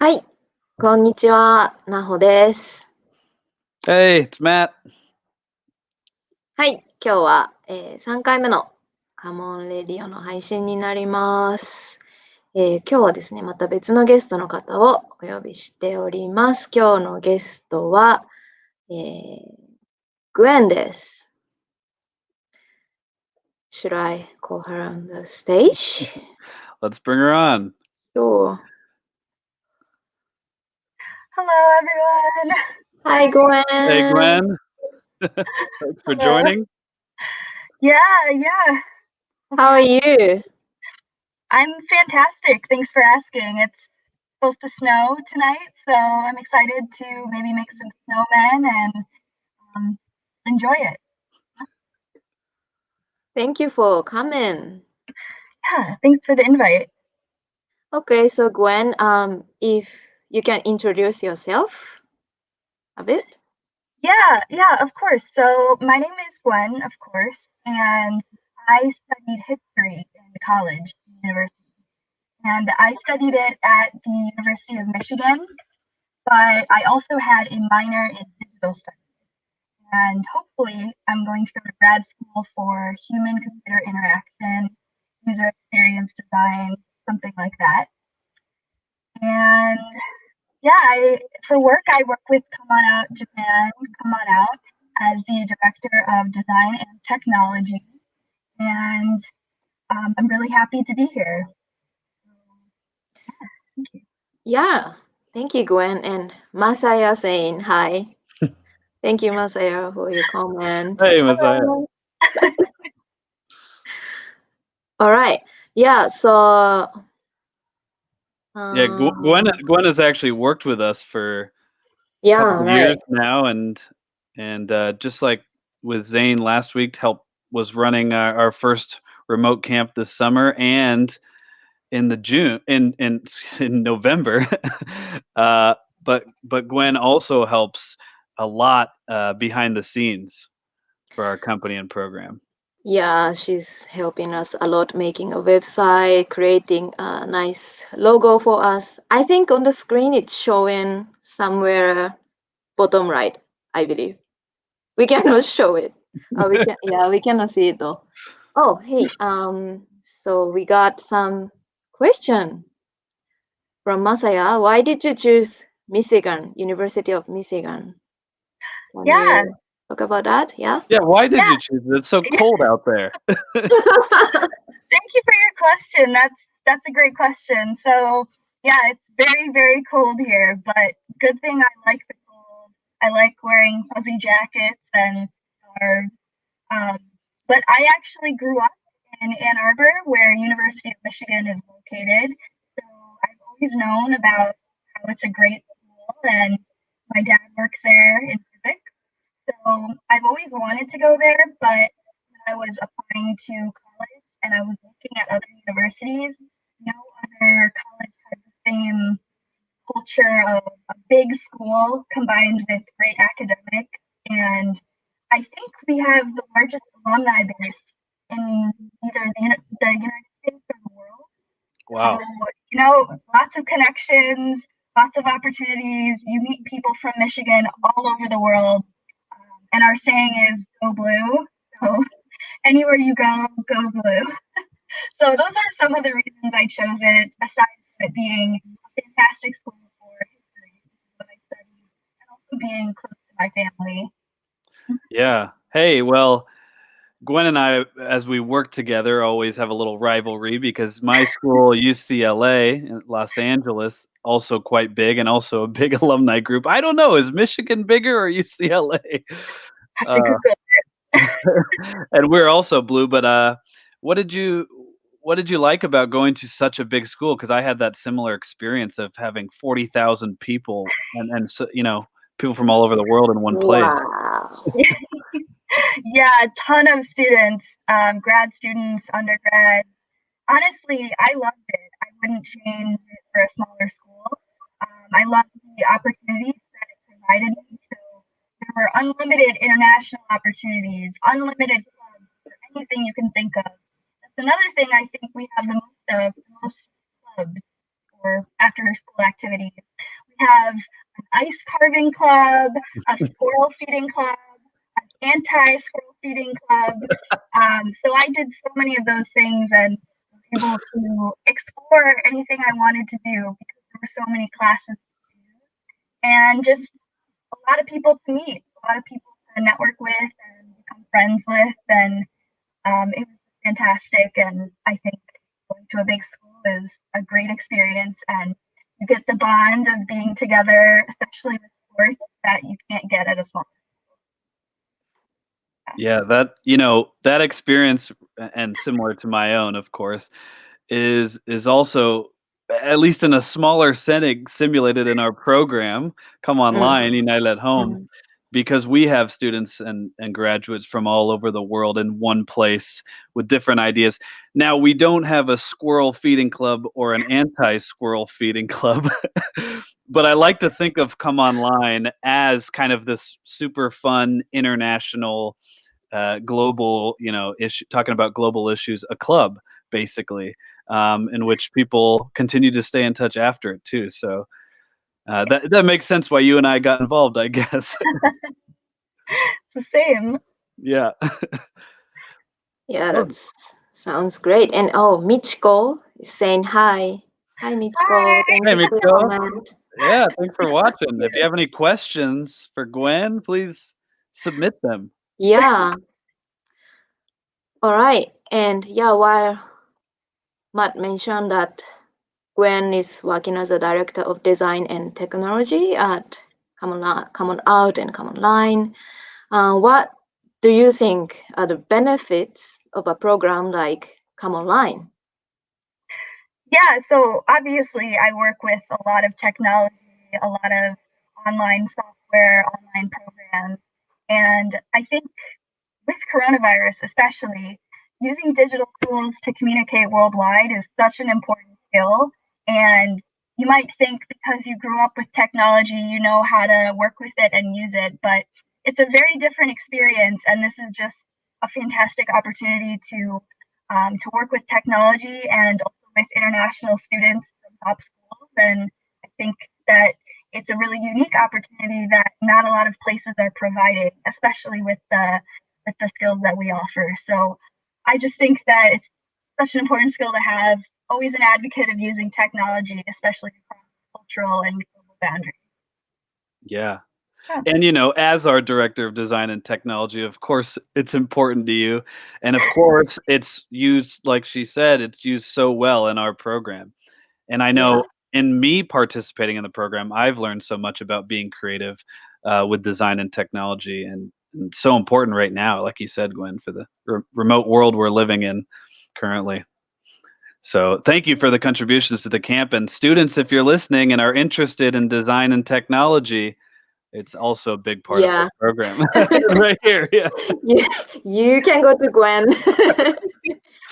はい、こんにちは、なほです。Hey, it's Matt. はい、今日は、3回目のカモンレディオの配信になります。今日はですね、また別のゲストの方をお呼びしております。今日のゲストは、グエンです。Should I call her on the stage? Let's bring her on. Sure. Hello, everyone. Hi, Hey, Gwen. Gwen. Thanks for Hello. joining. Yeah. How are you? I'm fantastic. Thanks for asking. It's supposed to snow tonight, so I'm excited to maybe make some snowmen and enjoy it. Thank you for coming. Yeah, thanks for the invite. Okay, so Gwen, if you can introduce yourself a bit. Yeah, of course. So my name is Gwen, of course, and I studied history in college, university. And I studied it at the University of Michigan, but I also had a minor in digital studies. And hopefully, I'm going to go to grad school for human-computer interaction, user experience design, something like that. And yeah, for work, I work with Come On Out Japan, Come On Out, as the director of design and technology. And I'm really happy to be here. Thank you. Yeah, thank you, Gwen. And Masaya saying hi. Thank you, Masaya, for your comment. Hey, Messiah. All right. Yeah, so Yeah, Gwen has actually worked with us for a yeah, couple of right. years now, and just like with Zane last week, was running our first remote camp this summer, and in November. But Gwen also helps a lot behind the scenes for our company and program. Yeah, she's helping us a lot making a website, creating a nice logo for us. I think on the screen it's showing somewhere bottom right, I believe. We cannot show it. We cannot see it though. Oh, hey, so we got some question from Masaya. Why did you choose Michigan, University of Michigan? Can Yeah. you talk about that? Yeah. Yeah, why did you choose it? It's so cold out there. Thank you for your question. That's a great question. So yeah, it's very, very cold here, but good thing I like the cold. I like wearing fuzzy jackets and scarves. But I actually grew up in Ann Arbor, where University of Michigan is located. So I've always known about how it's a great school, and my dad works there in physics. So I've always wanted to go there, but when I was applying to college and I was looking at other universities, no other college had the same culture of a big school combined with great academic. And I think we have the largest alumni base in either the United States or the world. Wow. So, lots of connections, lots of opportunities. You meet people from Michigan all over the world. And our saying is go blue. So anywhere you go, go blue. So those are some of the reasons I chose it, aside from it being a fantastic school for history, which is what I studied, and also being close to my family. Yeah. Hey, well, Gwen and I, as we work together, always have a little rivalry because my school, UCLA in Los Angeles, also quite big and also a big alumni group. I don't know, is Michigan bigger or UCLA? That's a good question. And we're also blue, but what did you like about going to such a big school? Because I had that similar experience of having 40,000 people and so, people from all over the world in one place. Wow. Yeah, a ton of students, grad students, undergrad. Honestly, I loved it. I wouldn't change it for a smaller school. I loved the opportunities that it provided me. So there were unlimited international opportunities, unlimited clubs, or anything you can think of. That's another thing I think we have the most of, the most clubs or after school activities. have an ice carving club, a squirrel feeding club, an anti-squirrel feeding club. So I did so many of those things and was able to explore anything I wanted to do because there were so many classes to do. And just a lot of people to meet, a lot of people to network with and become friends with. And it was fantastic. And I think going to a big school is a great experience. And you get the bond of being together, especially with sports, that you can't get at a small. Yeah, that experience, and similar to my own, of course, is also, at least in a smaller setting, simulated in our program, Come Online, United at Home, because we have students and graduates from all over the world in one place with different ideas. Now, we don't have a squirrel feeding club or an anti-squirrel feeding club, but I like to think of Come Online as kind of this super fun international, global, issue, talking about global issues, a club basically, in which people continue to stay in touch after it too. So that makes sense why you and I got involved, I guess. It's the same. Yeah. Yeah, that sounds great. And Michiko is saying hi. Hi, Michiko. Hi. Thank Hey, you for your Michiko. comment. Yeah, thanks for watching. If you have any questions for Gwen, please submit them. Yeah. All right. And yeah, while Matt mentioned that Gwen is working as a director of design and technology at Come Out and Come Online, what do you think are the benefits of a program like Come Online? Yeah, so obviously I work with a lot of technology, a lot of online software, online programs, and I think with coronavirus especially, using digital tools to communicate worldwide is such an important skill. And you might think because you grew up with technology, you know how to work with it and use it, but it's a very different experience. And this is just a fantastic opportunity to work with technology and also with international students from top schools. And I think that it's a really unique opportunity that not a lot of places are providing, especially with the skills that we offer. So I just think that it's such an important skill to have. Always an advocate of using technology, especially across cultural and global boundaries. Yeah. And, as our director of design and technology, of course, it's important to you. And of course, it's used, like she said, it's used so well in our program. And I know in me participating in the program, I've learned so much about being creative with design and technology. And so important right now, like you said, Gwen, for the remote world we're living in currently. So thank you for the contributions to the camp. And students, if you're listening and are interested in design and technology, it's also a big part of the program right here. Yeah. You can go to Gwen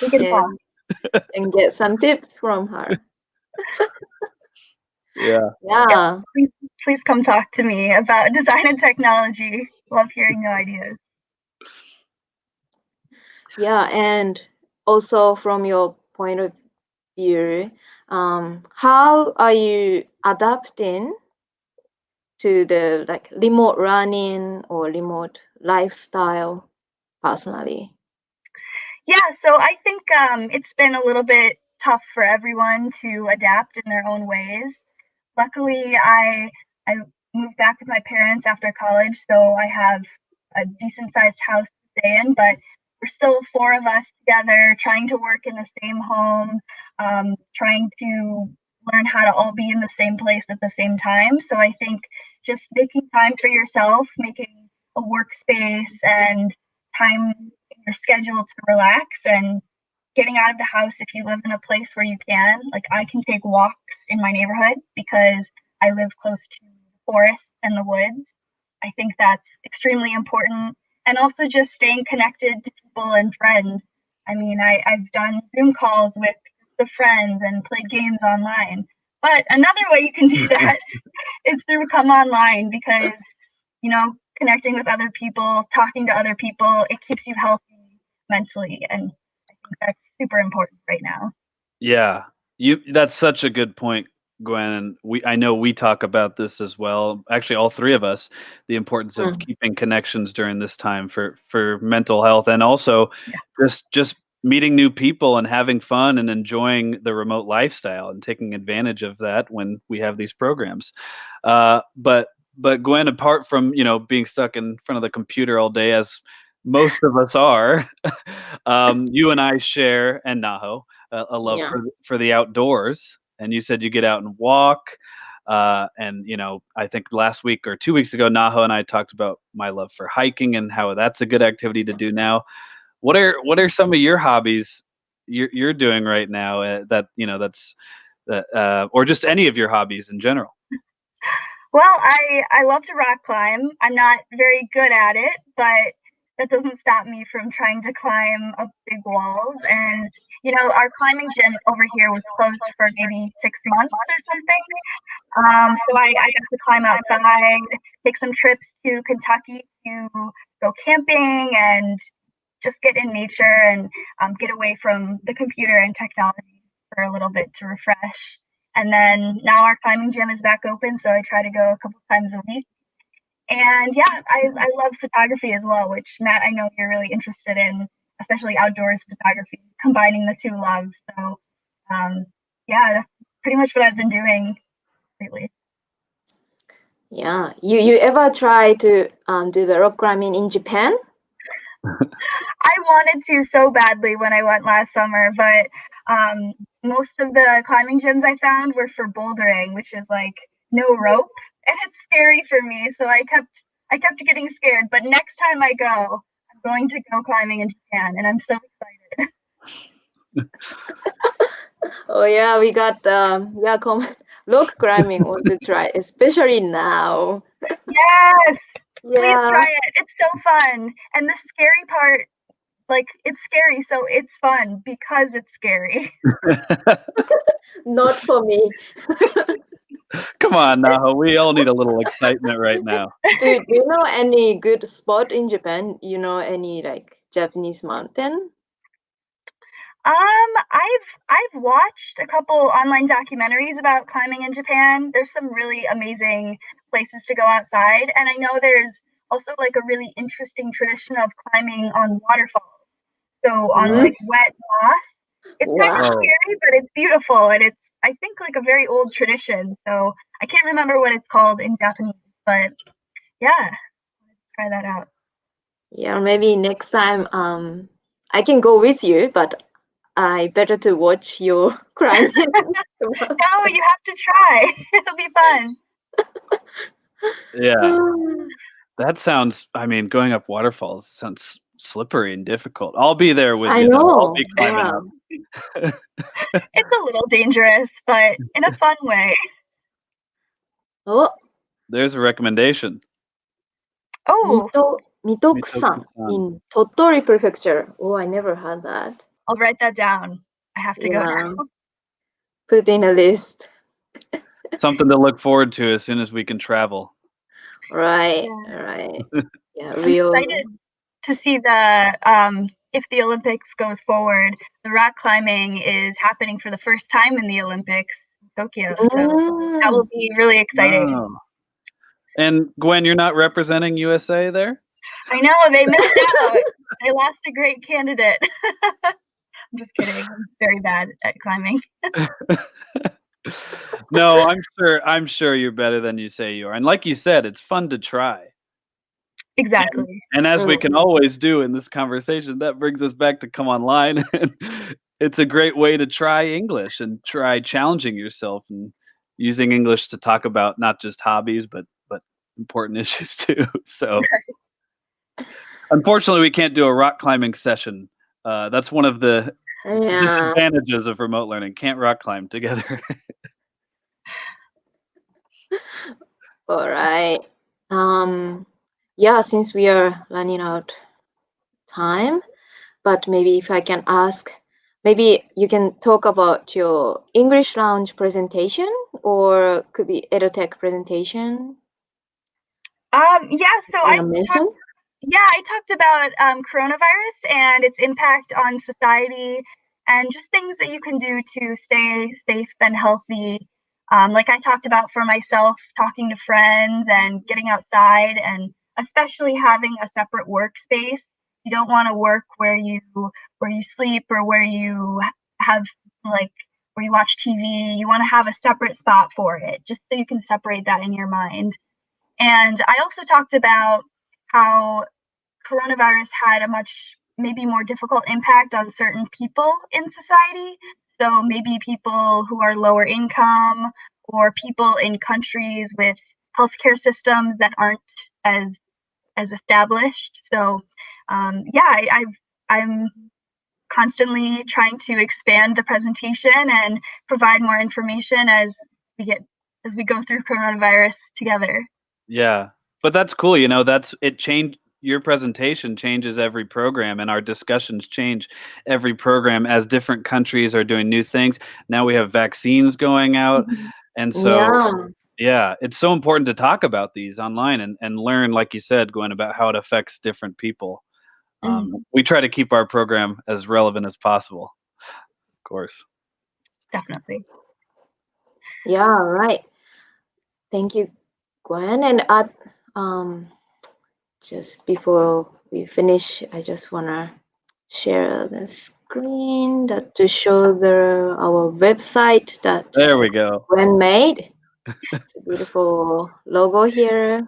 We can talk. and get some tips from her. Yeah. Please come talk to me about design and technology. Love hearing new ideas. Yeah, and also from your point of view, how are you adapting to the remote learning or remote lifestyle personally? Yeah, so I think it's been a little bit tough for everyone to adapt in their own ways. Luckily, I moved back with my parents after college, so I have a decent-sized house to stay in, but we're still four of us together trying to work in the same home, trying to learn how to all be in the same place at the same time. So I think just making time for yourself, making a workspace and time in your schedule to relax and getting out of the house if you live in a place where you can. Like I can take walks in my neighborhood because I live close to the forest and the woods. I think that's extremely important. And also just staying connected to people and friends. I mean, I've done Zoom calls with the friends and played games online. But another way you can do that is through Come Online because, connecting with other people, talking to other people, it keeps you healthy mentally. And I think that's super important right now. Yeah. That's such a good point, Gwen, and I know we talk about this as well. Actually, all three of us, the importance of keeping connections during this time for mental health, and also just meeting new people and having fun and enjoying the remote lifestyle and taking advantage of that when we have these programs. But Gwen, apart from being stuck in front of the computer all day, as most of us are, you and I share, and Naho, a love for the outdoors. And you said you get out and walk. And I think last week or 2 weeks ago, Naho and I talked about my love for hiking and how that's a good activity to do now. What are some of your hobbies you're doing right now or just any of your hobbies in general? Well, I love to rock climb. I'm not very good at it, but that doesn't stop me from trying to climb up big walls. And our climbing gym over here was closed for maybe 6 months or something. So I got to climb outside, take some trips to Kentucky to go camping and just get in nature and get away from the computer and technology for a little bit to refresh. And then now our climbing gym is back open, so I try to go a couple times a week. And I love photography as well, which Matt, I know you're really interested in, especially outdoors photography, combining the two loves. So that's pretty much what I've been doing lately. Yeah, you ever try to do the rock climbing in Japan? I wanted to so badly when I went last summer, but most of the climbing gyms I found were for bouldering, which is like no rope, and it's scary for me. So I kept getting scared. But next time I go, I'm going to go climbing in Japan, and I'm so excited. Oh yeah, we got rock climbing want to try, especially now. Yes, please try it. It's so fun, and the scary part. Like, it's scary, so it's fun because it's scary. Not for me. Come on, Naho. We all need a little excitement right now. Do you know any good spot in Japan? Any like Japanese mountain? I've watched a couple online documentaries about climbing in Japan. There's some really amazing places to go outside, and I know there's also like a really interesting tradition of climbing on waterfalls. So on like wet moss. It's kind of scary, but it's beautiful, and it's I think like a very old tradition. So I can't remember what it's called in Japanese, but let's try that out. Yeah, maybe next time I can go with you, but I better to watch your climbing. No, you have to try. It'll be fun. Yeah. That sounds, going up waterfalls sounds slippery and difficult. I'll be there with you. I know. I'll be climbing up. It's a little dangerous, but in a fun way. Oh, there's a recommendation. Oh, Mitoku-san in Tottori Prefecture. Oh, I never had that. I'll write that down. I have to go now. Put in a list. Something to look forward to as soon as we can travel. Right. Yeah, real. I'm excited to see the if the Olympics goes forward, the rock climbing is happening for the first time in the Olympics in Tokyo. So that will be really exciting. Oh. And Gwen, you're not representing USA there? I know, they missed out. They lost a great candidate. I'm just kidding. I'm very bad at climbing. No, I'm sure you're better than you say you are. And like you said, it's fun to try. Exactly. And as we can always do in this conversation, that brings us back to Come Online. It's a great way to try English and try challenging yourself and using English to talk about not just hobbies, but important issues too. So unfortunately, we can't do a rock climbing session. That's one of the disadvantages of remote learning. Can't rock climb together. All right. Since we are running out time, but maybe if I can ask, maybe you can talk about your English Lounge presentation, or could be EduTech presentation. So I talked about coronavirus and its impact on society and just things that you can do to stay safe and healthy like I talked about for myself, talking to friends and getting outside, and especially having a separate workspace. You don't want to work where you sleep or where you have like where you watch TV. You want to have a separate spot for it, just so you can separate that in your mind. And I also talked about how coronavirus had a much maybe more difficult impact on certain people in society. So maybe people who are lower income or people in countries with healthcare systems that aren't as established. So I'm constantly trying to expand the presentation and provide more information as we go through coronavirus together. Yeah, but that's cool. It changed. Your presentation changes every program, and our discussions change every program as different countries are doing new things. Now we have vaccines going out, and so Yeah. it's so important to talk about these online and learn, like you said, Gwen, about how it affects different people. We try to keep our program as relevant as possible, of course. Definitely. Yeah, right. Thank you, Gwen. And just before we finish, I just wanna share the screen to show our website that There we go. Gwen made. It's a beautiful logo here,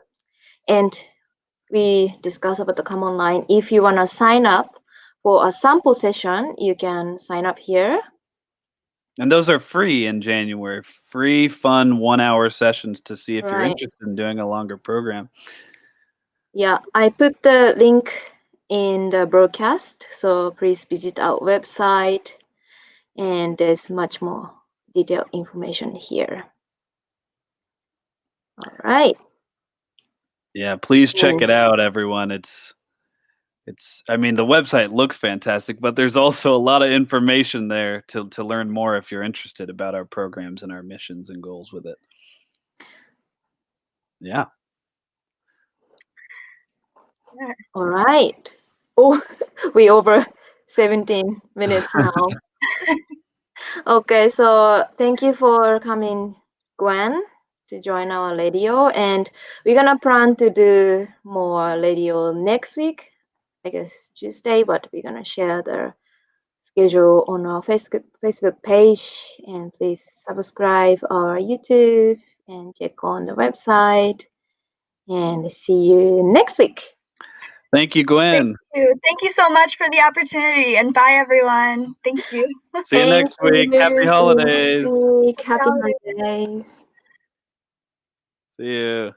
and we discuss about the Come Online. If you wanna sign up for a sample session, you can sign up here. And those are free in January. Free, fun 1-hour sessions to see if you're Right. interested in doing a longer program. Yeah, I put the link in the broadcast, so please visit our website, and there's much more detailed information here. All right. Yeah, please check it out, everyone. I mean, the website looks fantastic, but there's also a lot of information there to learn more if you're interested about our programs and our missions and goals with it. Yeah. All right. Oh, we over 17 minutes now. Okay, so thank you for coming, Gwen, to join our radio, and we're gonna plan to do more radio next week, I guess Tuesday, but we're gonna share the schedule on our Facebook page, and please subscribe our YouTube and check on the website, and see you next week. Thank you, Gwen. Thank you so much for the opportunity, and bye everyone. Thank you. See you next week. Happy holidays. Happy holidays. See you.